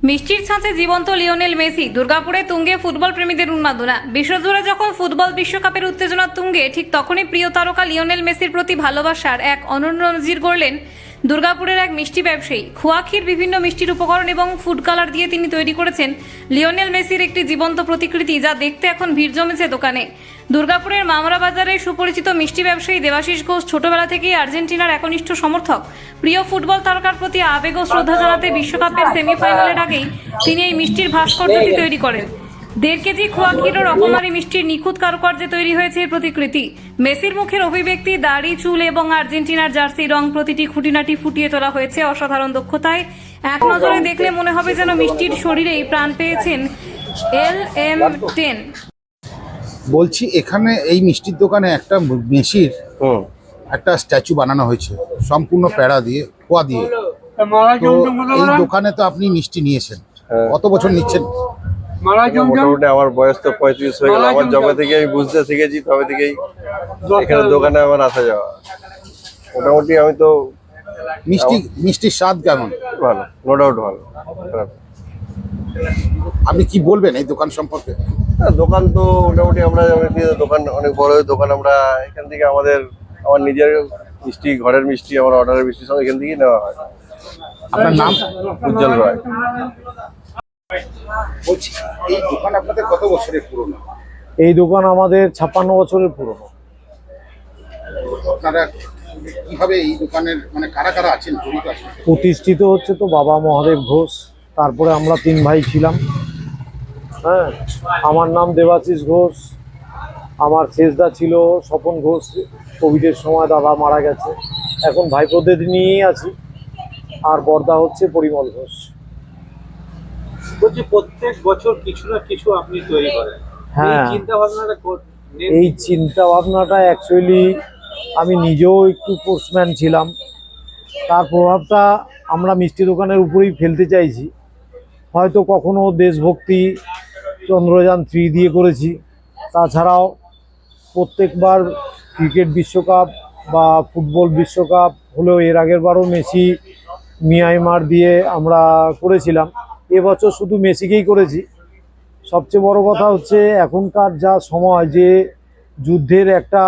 মিষ্টির ছাঁচে জীবন্ত Lionel Messi, দুর্গাপুরে তুঙ্গে ফুটবল প্রেমীদের উন্মাদনা। বিশ্বজুড়ে যখন ফুটবল বিশ্বকাপের উত্তেজনা তুঙ্গে, ঠিক তখনই প্রিয় তারকা লিওনেল মেসির প্রতি ভালোবাসার এক অনন্য নজির গড়লেন দুর্গাপুরের এক মিষ্টি ব্যবসায়ী। খোয়াক্ষীর বিভিন্ন মিষ্টির উপকরণ এবং ফুড কালার দিয়ে তিনি তৈরি করেছেন লিওনেল মেসির একটি জীবন্ত প্রতিকৃতি, যা দেখতে এখন ভিড় জমেছে দোকানে। দুর্গাপুরের মামরা বাজারে সুপরিচিত মিষ্টি ব্যবসায়ী দেবাশিস ঘোষ ছোটবেলা থেকেই আর্জেন্টিনার একনিষ্ঠ সমর্থক। প্রিয় ফুটবল তারকার প্রতি আবেগ ও শ্রদ্ধা জানাতে বিশ্বকাপের সেমিফাইনালের আগেই তিনি এই মিষ্টির ভাস্কর্যটি তৈরি করেন। 1.5 কেজি খোয়াক্ষীর রকমারি মিষ্টির নিখুঁত কারুকার্যে তৈরি হয়েছে এই প্রতিকৃতি। মেসির মুখের অভিব্যক্তি, দাড়ি, চুল এবং আর্জেন্টিনার জার্সি রং, প্রতিটি খুঁটিনাটি ফুটিয়ে তোলা হয়েছে অসাধারণ দক্ষতায়। এক নজরে দেখলে মনে হবে যেন মিষ্টির শরীরেই প্রাণ পেয়েছেন LM10। বলছি, এখানে এই মিষ্টির দোকানে একটা মেসির একটা স্ট্যাচু বানানো হয়েছে সম্পূর্ণ প্যাড়া দিয়ে, খোয়া দিয়ে। তো এই দোকানে তো আপনি মিষ্টি নিয়েছেন, কত বছর নিচ্ছেন? মোটামুটি আমার বয়স তো 35 হয়ে গেল। আমার যবে থেকে আমি বুঝতে শিখেছি তবে থেকেই এখানে দোকানে আমার আসা যাওয়া। মোটামুটি আমি তো মিষ্টির স্বাদ কেমন? ভালো, নো ডাউট ভালো। খারাপ আপনি কি বলবেন এই দোকান সম্পর্কে? না, দোকান তো মোটামুটি আমরা দোকান অনেক বড় দোকান। আমরা এখান থেকে আমার নিজের মিষ্টি, ঘরের মিষ্টি, আমার অর্ডারের মিষ্টি সব এখান থেকেই নেওয়া হয়। আপনার নাম? উজ্জ্বল রায়। বলছি, এই দোকান আপনাদের কত বছরের পুরনো? এই দোকান আমাদের 56 বছরের পুরনো। আপনারা কিভাবে এই দোকানের কারা কারা আছেন, জড়িত আছেন? প্রতিষ্ঠিত হচ্ছে তো বাবা মহাদেব ঘোষ, তারপরে আমরা 3 ভাই ছিলাম। হ্যাঁ, আমার নাম দেবাশিস ঘোষ, আমার শেষদা ছিল স্বপন ঘোষ। কোভিডের সময় দাদা মারা গেছে, এখন ভাইপোদের নিয়েই আছি। আর বর্দা হচ্ছে পরিমল ঘোষ। বলছি, প্রত্যেক বছর কিছু না কিছু আপনি তৈরি করেন। হ্যাঁ, এই চিন্তা ভাবনাটা অ্যাকচুয়ালি আমি নিজেও একটু পোস্টম্যান ছিলাম, তার প্রভাবটা আমরা মিষ্টি দোকানের উপরেই ফেলতে চাইছি। হয়তো কখনো দেশভক্তি, চন্দ্রযান 3 দিয়ে করেছি। তাছাড়াও প্রত্যেকবার ক্রিকেট বিশ্বকাপ বা ফুটবল বিশ্বকাপ হলেও এর আগের বারও মেসি মিয়ানমার দিয়ে আমরা করেছিলাম। এবছর শুধু মেসিকেই করেছি। সবচেয়ে বড় কথা হচ্ছে এখনকার যা সময়, যে যুদ্ধের একটা